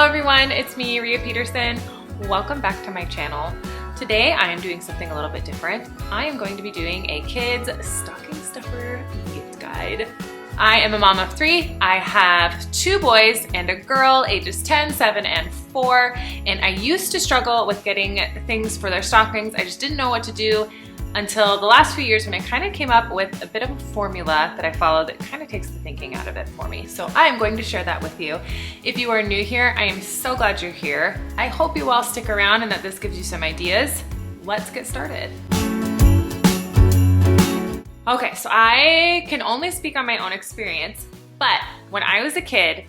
everyone, it's me, Rhea Peterson. Welcome back to my channel. Today I am doing something a little bit different. I am going to be doing a kids stocking stuffer gift guide. I am a mom of 3. I have 2 boys and a girl, ages 10, 7, and 4. And I used to struggle with getting things for their stockings. I just didn't know what to do until the last few years when I kind of came up with a bit of a formula that I follow that kind of takes the thinking out of it for me. So I am going to share that with you. If you are new here, I am so glad you're here. I hope you all stick around and that this gives you some ideas. Let's get started. Okay, so I can only speak on my own experience, but when I was a kid,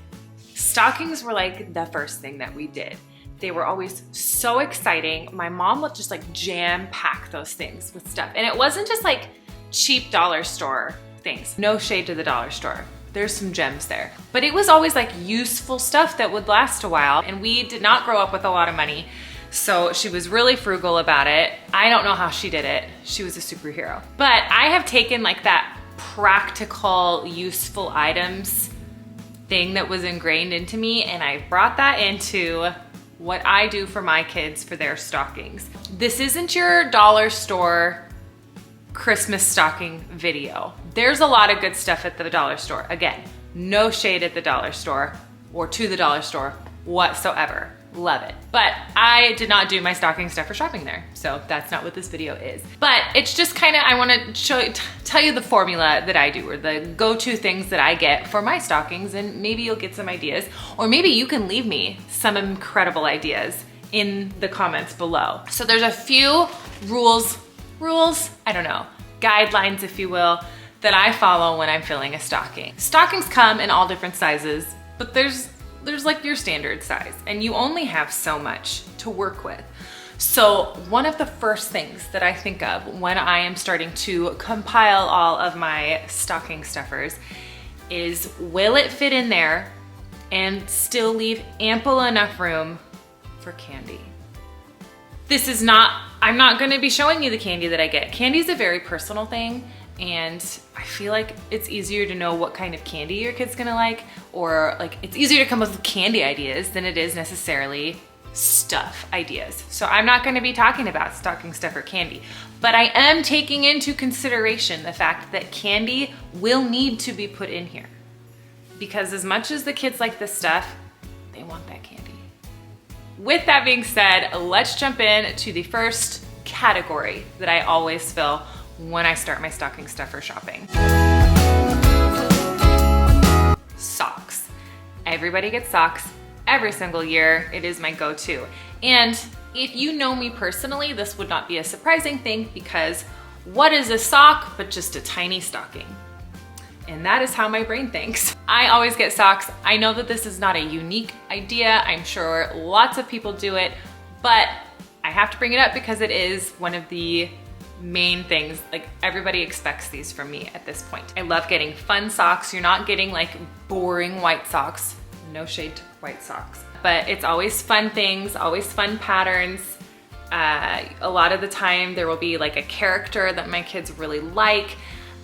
stockings were like the first thing that we did. They were always so exciting. My mom would just like jam pack those things with stuff. And it wasn't just like cheap dollar store things. No shade to the dollar store. There's some gems there. But it was always like useful stuff that would last a while. And we did not grow up with a lot of money. So she was really frugal about it. I don't know how she did it. She was a superhero. But I have taken like that practical, useful items thing that was ingrained into me, and I brought that into what I do for my kids for their stockings. This isn't your dollar store Christmas stocking video. There's a lot of good stuff at the dollar store. Again, no shade at the dollar store or to the dollar store whatsoever. Love it. But I did not do my stocking stuffer shopping there. So that's not what this video is. But it's just kind of, I want to tell you the formula that I do, or the go-to things that I get for my stockings, and maybe you'll get some ideas, or maybe you can leave me some incredible ideas in the comments below. So there's a few rules, I don't know, guidelines, if you will, that I follow when I'm filling a stocking. Stockings come in all different sizes, but there's like your standard size, and you only have so much to work with. So one of the first things that I think of when I am starting to compile all of my stocking stuffers is, will it fit in there and still leave ample enough room for candy? This is not, I'm not gonna be showing you the candy that I get. Candy is a very personal thing, and I feel like it's easier to know what kind of candy your kid's gonna like, or like it's easier to come up with candy ideas than it is necessarily stuff ideas. So I'm not gonna be talking about stocking stuffer candy, but I am taking into consideration the fact that candy will need to be put in here, because as much as the kids like this stuff, they want that candy. With that being said, let's jump in to the first category that I always fill when I start my stocking stuffer shopping. Socks. Everybody gets socks every single year. It is my go-to. And if you know me personally, this would not be a surprising thing, because what is a sock but just a tiny stocking? And that is how my brain thinks. I always get socks. I know that this is not a unique idea. I'm sure lots of people do it, but I have to bring it up because it is one of the main things. Like, everybody expects these from me at this point. I love getting fun socks. You're not getting like boring white socks. No shade to white socks. But it's always fun things, always fun patterns. A lot of the time there will be like a character that my kids really like,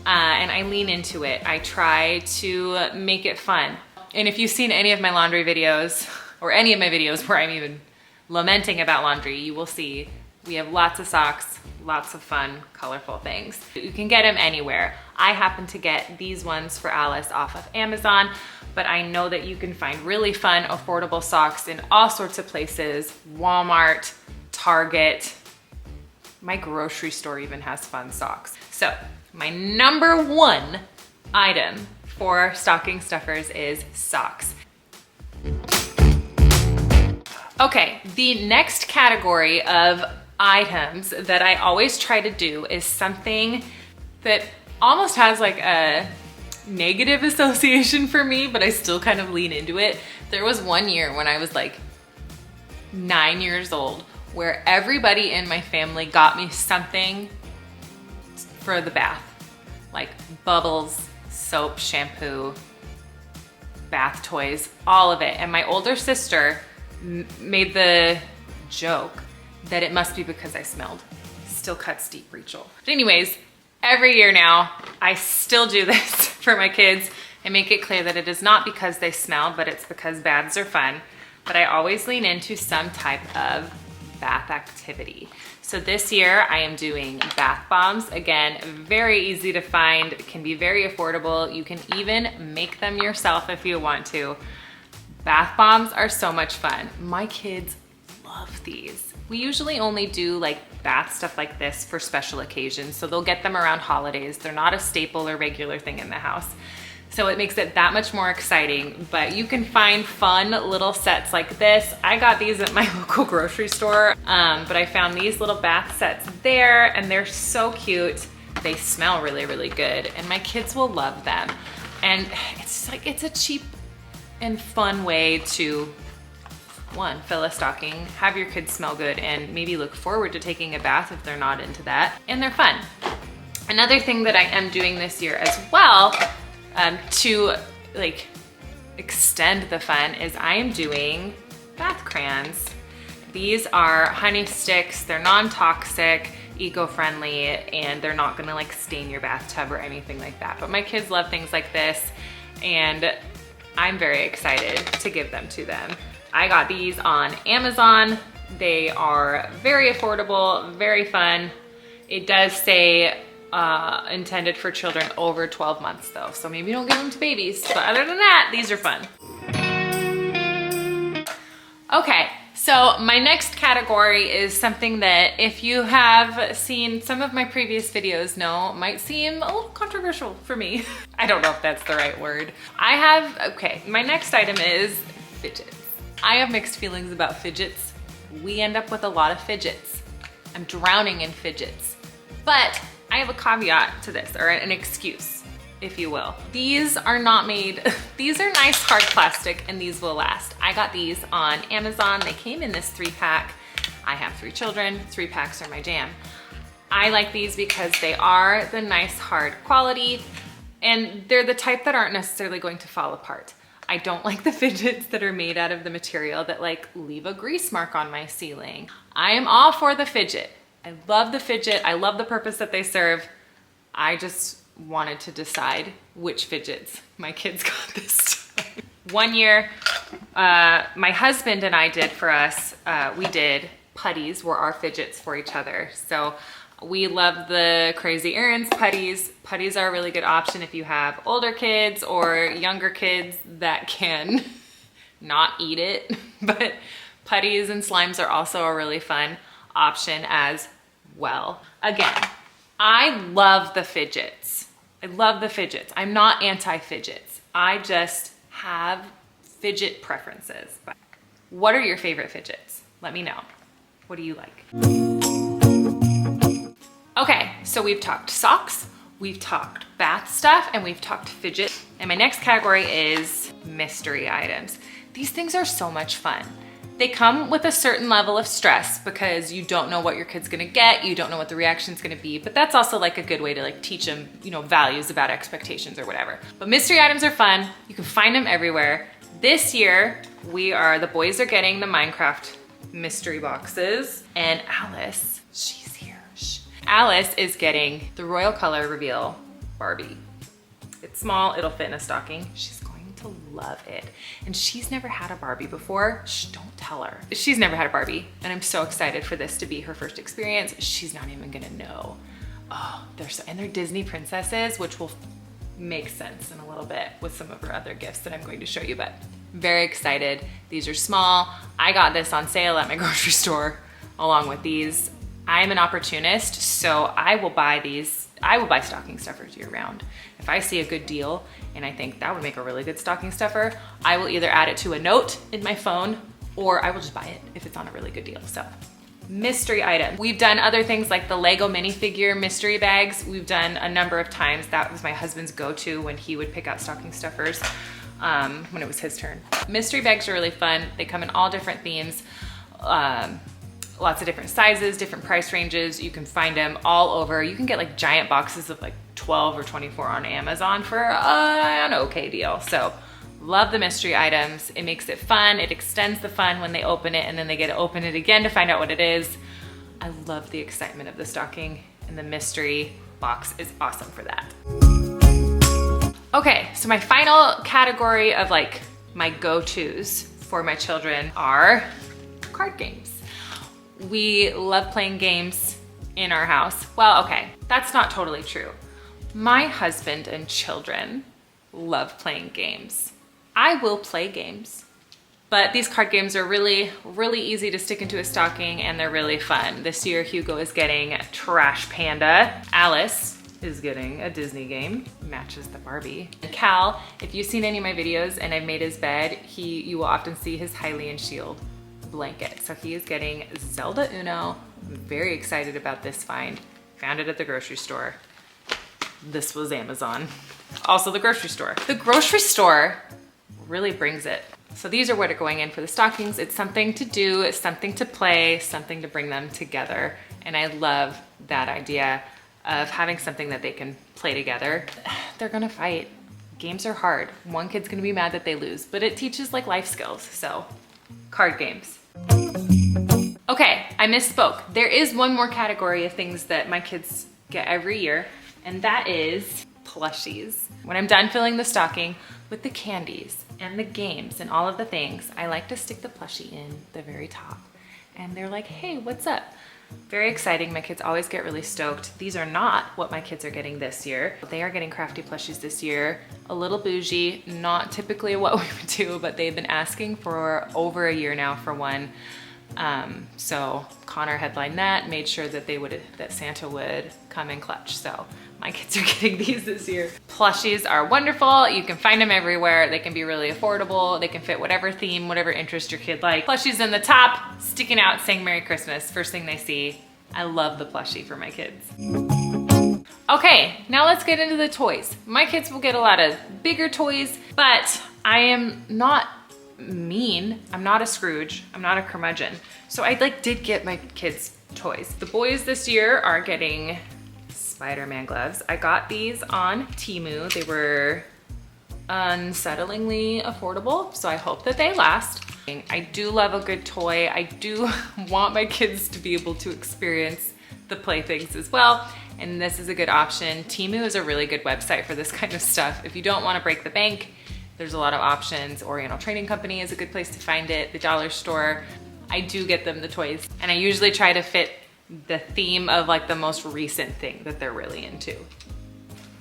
and I lean into it. I try to make it fun. And if you've seen any of my laundry videos, or any of my videos where I'm even lamenting about laundry, you will see we have lots of socks, lots of fun, colorful things. You can get them anywhere. I happen to get these ones for Alice off of Amazon, but I know that you can find really fun, affordable socks in all sorts of places. Walmart, Target, my grocery store even has fun socks. So my number 1 item for stocking stuffers is socks. Okay, the next category of items that I always try to do is something that almost has like a negative association for me, but I still kind of lean into it. There was one year when I was like 9 years old where everybody in my family got me something for the bath, like bubbles, soap, shampoo, bath toys, all of it. And my older sister made the joke that it must be because I smelled. Still cuts deep, Rachel. But anyways, every year now, I still do this for my kids and make it clear that it is not because they smell, but it's because baths are fun. but I always lean into some type of bath activity. So this year I am doing bath bombs. Again, very easy to find, can be very affordable. You can even make them yourself if you want to. Bath bombs are so much fun. My kids love these. We usually only do like bath stuff like this for special occasions, so they'll get them around holidays. They're not a staple or regular thing in the house. So it makes it that much more exciting, but you can find fun little sets like this. I got these at my local grocery store, but I found these little bath sets there, and they're so cute. They smell really, really good, and my kids will love them. And it's a cheap and fun way to, one, fill a stocking, have your kids smell good, and maybe look forward to taking a bath if they're not into that, and they're fun. Another thing that I am doing this year as well, to like extend the fun, is I am doing bath crayons. These are honey sticks, they're non-toxic, eco-friendly, and they're not gonna like stain your bathtub or anything like that. But my kids love things like this, and I'm very excited to give them to them. I got these on Amazon. They are very affordable, very fun. It does say intended for children over 12 months though, so maybe don't give them to babies, but other than that, these are fun. Okay, so my next category is something that, if you have seen some of my previous videos, know might seem a little controversial for me. I don't know if that's the right word. Okay, my next item is fidgets. I have mixed feelings about fidgets. We end up with a lot of fidgets. I'm drowning in fidgets. But I have a caveat to this, or an excuse, if you will. These are not made, these are nice hard plastic, and these will last. I got these on Amazon. They came in this 3-pack. I have 3 children, 3 packs are my jam. I like these because they are the nice hard quality, and they're the type that aren't necessarily going to fall apart. I don't like the fidgets that are made out of the material that like leave a grease mark on my ceiling. I am all for the fidget. I love the fidget. I love the purpose that they serve. I just wanted to decide which fidgets my kids got this time. One year, my husband and I did for us, we did putties were our fidgets for each other. So we love the Crazy Errands putties. Putties are a really good option if you have older kids or younger kids that can not eat it. But putties and slimes are also a really fun option as well. Again, I love the fidgets. I love the fidgets. I'm not anti-fidgets. I just have fidget preferences. What are your favorite fidgets? Let me know. What do you like? Okay, so we've talked socks, we've talked bath stuff, and we've talked fidget. And my next category is mystery items. These things are so much fun. They come with a certain level of stress because you don't know what your kid's gonna get, you don't know what the reaction's gonna be, but that's also like a good way to like teach them, you know, values about expectations or whatever. But mystery items are fun. You can find them everywhere. This year, the boys are getting the Minecraft mystery boxes, and Alice, she's here. Alice is getting the Royal Color Reveal Barbie. It's small, it'll fit in a stocking. She's going to love it. And she's never had a Barbie before. Shh, don't tell her. She's never had a Barbie, and I'm so excited for this to be her first experience. She's not even gonna know. Oh, they're Disney princesses, which will make sense in a little bit with some of her other gifts that I'm going to show you, but very excited. These are small. I got this on sale at my grocery store along with these. I'm an opportunist, so I will buy these. I will buy stocking stuffers year round. If I see a good deal and I think that would make a really good stocking stuffer, I will either add it to a note in my phone or I will just buy it if it's on a really good deal. So, mystery item. We've done other things like the Lego minifigure mystery bags. We've done a number of times. That was my husband's go-to when he would pick out stocking stuffers when it was his turn. Mystery bags are really fun. They come in all different themes. Lots of different sizes, different price ranges. You can find them all over. You can get like giant boxes of like 12 or 24 on Amazon for an okay deal. So love the mystery items. It makes it fun. It extends the fun when they open it and then they get to open it again to find out what it is. I love the excitement of the stocking, and the mystery box is awesome for that. Okay, so my final category of like my go-tos for my children are card games. We love playing games in our house. Well, okay, that's not totally true. My husband and children love playing games. I will play games, but these card games are really, really easy to stick into a stocking and they're really fun. This year, Hugo is getting Trash Panda. Alice is getting a Disney game, matches the Barbie. Cal, if you've seen any of my videos and I've made his bed, you will often see his Hylian Shield blanket. So he is getting Zelda Uno. I'm very excited about this find. Found it at the grocery store. This was Amazon. Also the grocery store. The grocery store really brings it. So these are what are going in for the stockings. It's something to do, it's something to play, something to bring them together. And I love that idea of having something that they can play together. They're gonna fight. Games are hard. One kid's gonna be mad that they lose, but it teaches like life skills. So card games. Okay, I misspoke. There is one more category of things that my kids get every year, and that is plushies. When I'm done filling the stocking with the candies and the games and all of the things, I like to stick the plushie in the very top. And they're like, hey, what's up? Very exciting. My kids always get really stoked. These are not what my kids are getting this year. They are getting crafty plushies this year. A little bougie, not typically what we would do, but they've been asking for over a year now for one. So Connor headlined that, made sure that that Santa would come in clutch. So my kids are getting these this year. Plushies are wonderful. You can find them everywhere. They can be really affordable. They can fit whatever theme, whatever interest your kid likes. Plushies in the top, sticking out, saying Merry Christmas. First thing they see. I love the plushie for my kids. Okay, now let's get into the toys. My kids will get a lot of bigger toys, but I am not mean. I'm not a Scrooge. I'm not a curmudgeon. So I did get my kids toys. The boys this year are getting Spider-Man gloves. I got these on Temu. They were unsettlingly affordable, so I hope that they last. I do love a good toy. I do want my kids to be able to experience the playthings as well, and this is a good option. Temu is a really good website for this kind of stuff. If you don't want to break the bank, there's a lot of options. Oriental Trading Company is a good place to find it. The dollar store. I do get them the toys, and I usually try to fit the theme of like the most recent thing that they're really into.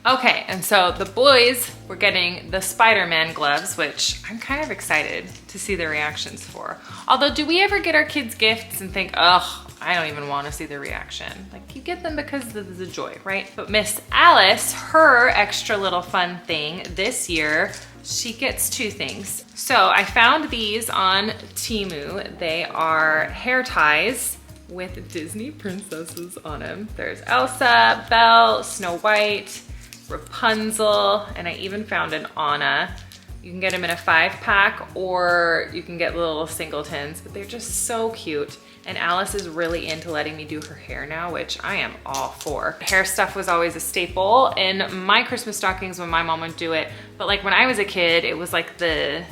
Okay, and so the boys were getting the Spider-Man gloves, which I'm kind of excited to see their reactions for. Although, do we ever get our kids gifts and think, ugh, I don't even want to see the reaction? Like, you get them because of the joy, right? But Miss Alice, her extra little fun thing this year, she gets two things. So I found these on Temu. They are hair ties with Disney princesses on them. There's Elsa, Belle, Snow White, Rapunzel, and I even found an Anna. You can get them in a 5-pack or you can get little singletons, but they're just so cute. And Alice is really into letting me do her hair now, which I am all for. Hair stuff was always a staple in my Christmas stockings when my mom would do it. But like when I was a kid, it was like the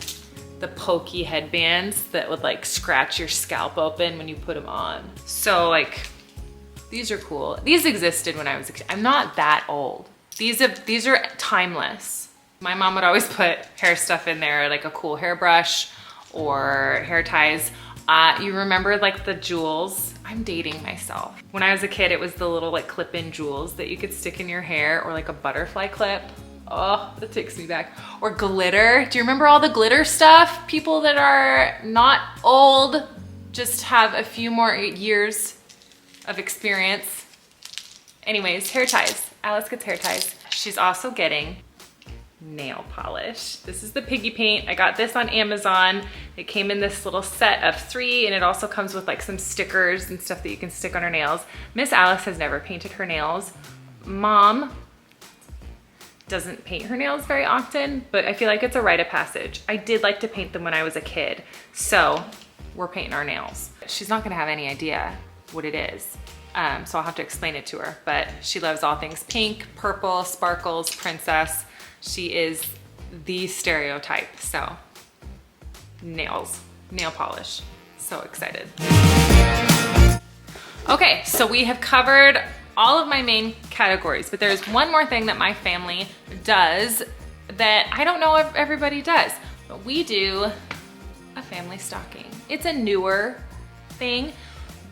pokey headbands that would like scratch your scalp open when you put them on. So like, these are cool. These existed when I was a kid. I'm not that old. These are timeless. My mom would always put hair stuff in there, like a cool hairbrush or hair ties. You remember like the jewels? I'm dating myself. When I was a kid, it was the little like clip-in jewels that you could stick in your hair, or like a butterfly clip. Oh, that takes me back. Or glitter. Do you remember all the glitter stuff? People that are not old, just have a few more years of experience. Anyways, hair ties. Alice gets hair ties. She's also getting nail polish. This is the piggy paint. I got this on Amazon. It came in this little set of 3, and it also comes with like some stickers and stuff that you can stick on her nails. Miss Alice has never painted her nails. Mom doesn't paint her nails very often, but I feel like it's a rite of passage. I did like to paint them when I was a kid, so we're painting our nails. She's not gonna have any idea what it is, so I'll have to explain it to her, but she loves all things pink, purple, sparkles, princess. She is the stereotype, so nails, nail polish, so excited. Okay, so we have covered all of my main categories, but there's one more thing that my family does that I don't know if everybody does, but we do a family stocking. It's a newer thing,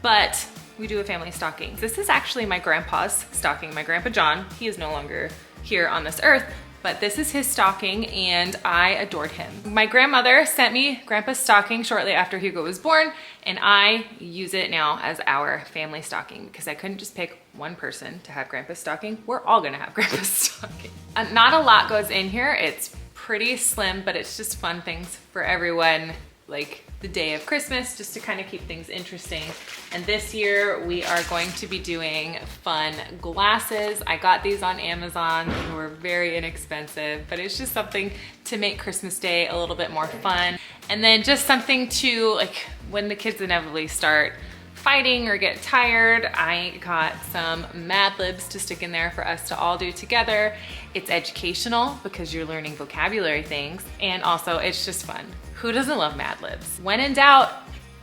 but we do a family stocking. This is actually my grandpa's stocking. My grandpa John, he is no longer here on this earth, but this is his stocking and I adored him. My grandmother sent me grandpa's stocking shortly after Hugo was born, and I use it now as our family stocking because I couldn't just pick one person to have grandpa's stocking. We're all gonna have grandpa's stocking. Not a lot goes in here. It's pretty slim, but it's just fun things for everyone, like the day of Christmas, just to kind of keep things interesting. And this year we are going to be doing fun glasses. I got these on Amazon. They were very inexpensive, but it's just something to make Christmas Day a little bit more fun. And then just something to, like, when the kids inevitably start fighting or get tired, I got some Mad Libs to stick in there for us to all do together. It's educational because you're learning vocabulary things, and also it's just fun. Who doesn't love Mad Libs? When in doubt,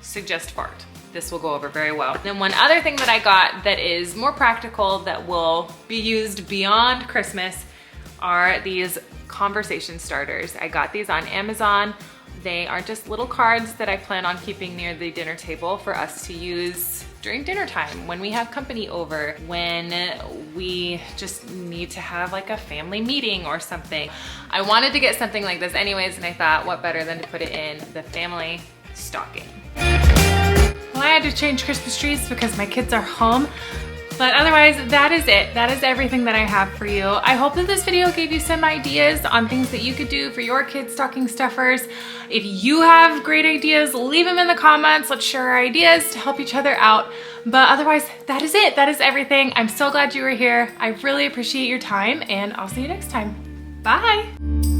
suggest fart. This will go over very well. Then one other thing that I got that is more practical that will be used beyond Christmas are these conversation starters. I got these on Amazon. They are just little cards that I plan on keeping near the dinner table for us to use during dinner time, when we have company over, when we just need to have like a family meeting or something. I wanted to get something like this anyways, and I thought what better than to put it in the family stocking. Well, I had to change Christmas trees because my kids are home. But otherwise, that is it. That is everything that I have for you. I hope that this video gave you some ideas on things that you could do for your kids' stocking stuffers. If you have great ideas, leave them in the comments. Let's share our ideas to help each other out. But otherwise, that is it. That is everything. I'm so glad you were here. I really appreciate your time, and I'll see you next time. Bye.